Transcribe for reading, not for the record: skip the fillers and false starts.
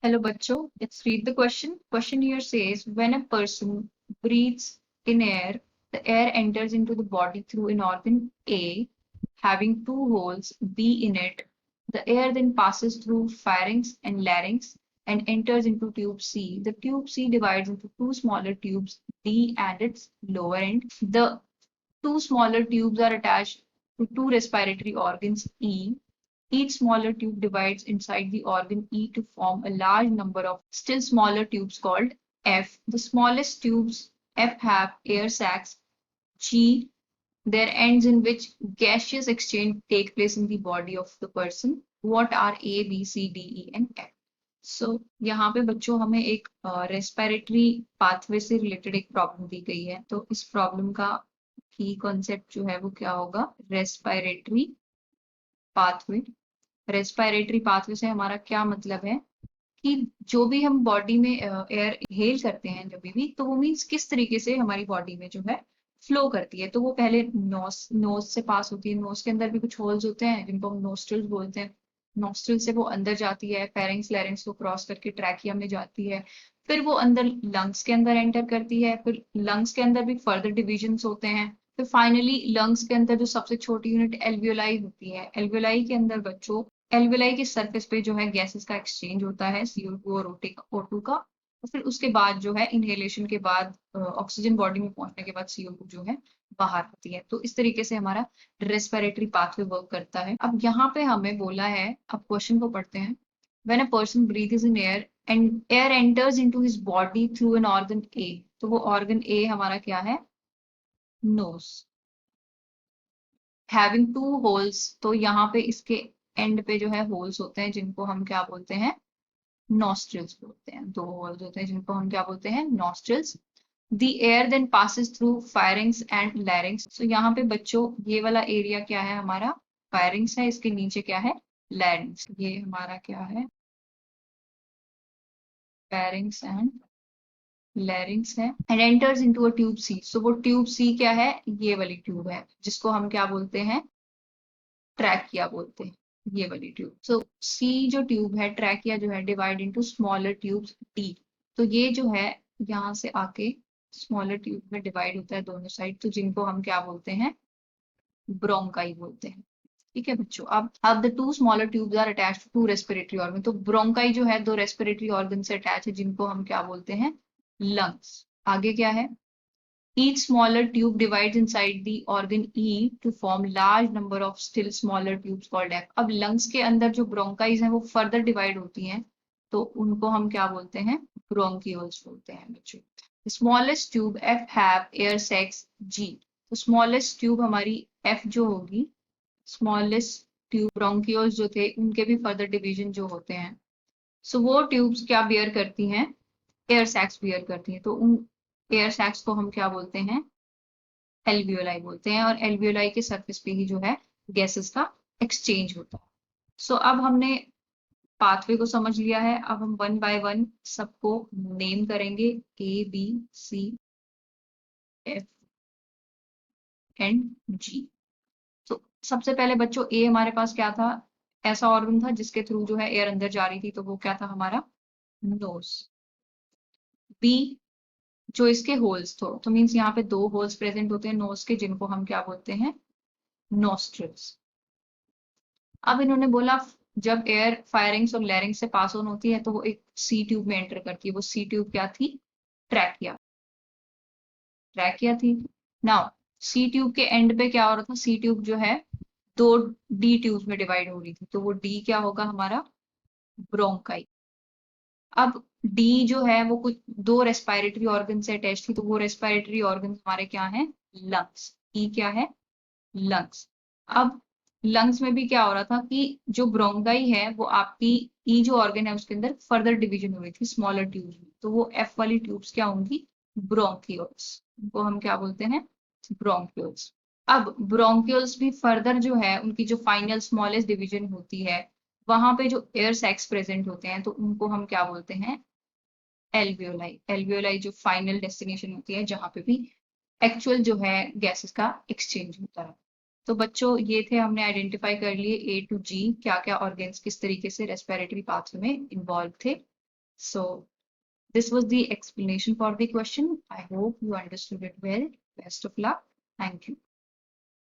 Hello, bachcho. Let's read the question. Question here says, when a person breathes in air, the air enters into the body through an organ A, having two holes B in it. The air then passes through pharynx and larynx and enters into tube C. The tube C divides into two smaller tubes, D and its lower end. The two smaller tubes are attached to two respiratory organs E. Each smaller tube divides inside the organ E to form a large number of still smaller tubes called F. The smallest tubes F have air sacs G, their ends in which gaseous exchange take place in the body of the person. What are A, B, C, D, E and F? So यहाँ पे बच्चों हमें एक respiratory pathway से related एक problem दी गई है। तो इस प्रॉब्लम का की कॉन्सेप्ट जो है वो क्या होगा? Respiratory pathway. रेस्पिरेटरी पाथवे से हमारा क्या मतलब है कि जो भी हम बॉडी में एयर इनहेल करते हैं जब भी, तो वो मीन्स किस तरीके से हमारी बॉडी में जो है फ्लो करती है। तो वो पहले नोस नोज से पास होती है। नोज के अंदर भी कुछ होल्स होते हैं जिनको हम नोस्ट्रल्स बोलते हैं। नोस्ट्रल से वो अंदर जाती है, फेरिंग्स लैरिंग्स को क्रॉस करके ट्रैकिया में जाती है। फिर वो अंदर लंग्स के अंदर एंटर करती है। फिर लंग्स के अंदर भी फर्दर डिविजन्स होते हैं। फिर फाइनली लंग्स के अंदर जो सबसे छोटी यूनिट एल्वियोलाई होती है। एल्वियोलाई के अंदर बच्चों एल्वियोलाई की सरफेस पे जो है गैसेस का एक्सचेंज होता है, CO2 और O2 का। और फिर उसके बाद जो है इनहेलेशन के बाद ऑक्सीजन बॉडी में पहुंचने के बाद CO2 जो है बाहर आती है। तो इस तरीके से हमारा रेस्पिरेटरी पाथवे वर्क करता है। अब यहाँ पे हमें बोला है, अब क्वेश्चन को पढ़ते हैं। When a person breathes in air and air enters into his body through an organ A, तो वो ऑर्गन ए हमारा क्या है? नोज। हैविंग टू होल्स, तो यहाँ पे इसके एंड पे जो है होल्स होते हैं जिनको हम क्या बोलते हैं? नॉस्ट्रिल्स बोलते हैं। दो होल्स होते हैं जिनको हम क्या बोलते हैं? Nostrils. The air then passes through pharynx and larynx. So यहाँ पे बच्चों ये वाला एरिया क्या है हमारा? फायरिंग्स है। इसके नीचे क्या है? लैरिंग्स। ये हमारा क्या है? फायरिंग्स एंड लैरिंग्स है। And enters into a tube C. So वो ट्यूब सी क्या है? ये वाली ट्यूब है जिसको हम क्या बोलते हैं? ट्रैकिया बोलते हैं, ये वाली ट्यूब। सो सी जो ट्यूब है, ट्रैकिया जो है, divide into smaller tubes D. तो ये जो है यहाँ से आके स्मॉलर ट्यूब में डिवाइड होता है दोनों साइड, तो जिनको हम क्या बोलते हैं? ब्रोंकाई बोलते हैं। ठीक है बच्चों। अब the two smaller tubes are attached to respiratory organ. तो ब्रोंकाई जो है दो रेस्पिरेटरी ऑर्गन से अटैच है जिनको हम क्या बोलते हैं? लंग्स। आगे क्या है? Each smaller tube divides inside the organ E to form large number of still smaller tubes called F. अब lungs के अंदर जो ब्रोंकाइज हैं वो फर्दर डिवाइड होती हैं, तो उनको हम क्या बोलते हैं? ब्रोंकियोल्स बोलते हैं बच्चों। Smallest tube F have air sacs G। तो स्मॉलेस्ट ट्यूब हमारी F जो होगी, स्मॉलेस्ट ट्यूब ब्रोंकियोल्स जो थे उनके भी फर्दर डिवीजन जो होते हैं, सो वो ट्यूब्स क्या बियर करती हैं? एयर सैक्स बियर करती हैं। तो उन एयर सैक्स को हम क्या बोलते हैं? एल्वियोलाई बोलते हैं। और एल्वियोलाई के सरफेस पे ही जो है गैसेस का एक्सचेंज होता है। सो अब हमने पाथवे को समझ लिया है। अब हम वन बाय वन सबको नेम करेंगे, A B C F and G। तो सबसे पहले बच्चों ए हमारे पास क्या था? ऐसा ऑर्गन था जिसके थ्रू जो है एयर अंदर जा रही थी, तो वो क्या था हमारा? नोज। बी जो इसके होल्स तो मीन्स यहाँ पे दो होल्स प्रेजेंट होते हैं नोज के, जिनको हम क्या बोलते हैं? नोस्ट्रिल्स। अब इन्होंने बोला जब एयर फायरिंग्स और लैरिंग्स से पास ऑन होती है तो वो एक सी ट्यूब में एंटर करती है। वो सी ट्यूब क्या थी? ट्रैकिया। ट्रैकिया थी। नाउ सी ट्यूब के एंड पे क्या हो रहा था? सी ट्यूब जो है दो डी ट्यूब्स में डिवाइड हो रही थी, तो वो डी क्या होगा हमारा? ब्रोंकाई। अब डी जो है वो कुछ दो रेस्पिरेटरी ऑर्गन से अटैच थी, तो वो रेस्पिरेटरी ऑर्गन हमारे क्या है? लंग्स। ई क्या है? लंग्स। अब लंग्स में भी क्या हो रहा था कि जो ब्रोंकाई है वो आपकी ई जो ऑर्गन है उसके अंदर फर्दर डिवीजन हुई थी स्मॉलर ट्यूब्स में, तो वो एफ वाली ट्यूब्स क्या होंगी? ब्रोंकियोल्स। उनको हम क्या बोलते हैं? ब्रोंकियोल्स। अब ब्रोंकियोल्स भी फर्दर जो है उनकी जो फाइनल स्मॉलेस्ट डिवीजन होती है, वहां पे जो एयर सैक्स प्रेजेंट होते हैं तो उनको हम क्या बोलते हैं? एल्वियोलाई। एल्वियोलाई जो फाइनल डेस्टिनेशन होती है जहां पे भी एक्चुअल जो है गैसेस का एक्सचेंज होता है। तो बच्चों ये थे, हमने आइडेंटिफाई कर लिए A to G क्या क्या ऑर्गेन्स किस तरीके से रेस्पिरेटरी पाथवे में इन्वॉल्व थे। So this was the explanation for the question. I hope you understood it well. Best of luck. Thank you.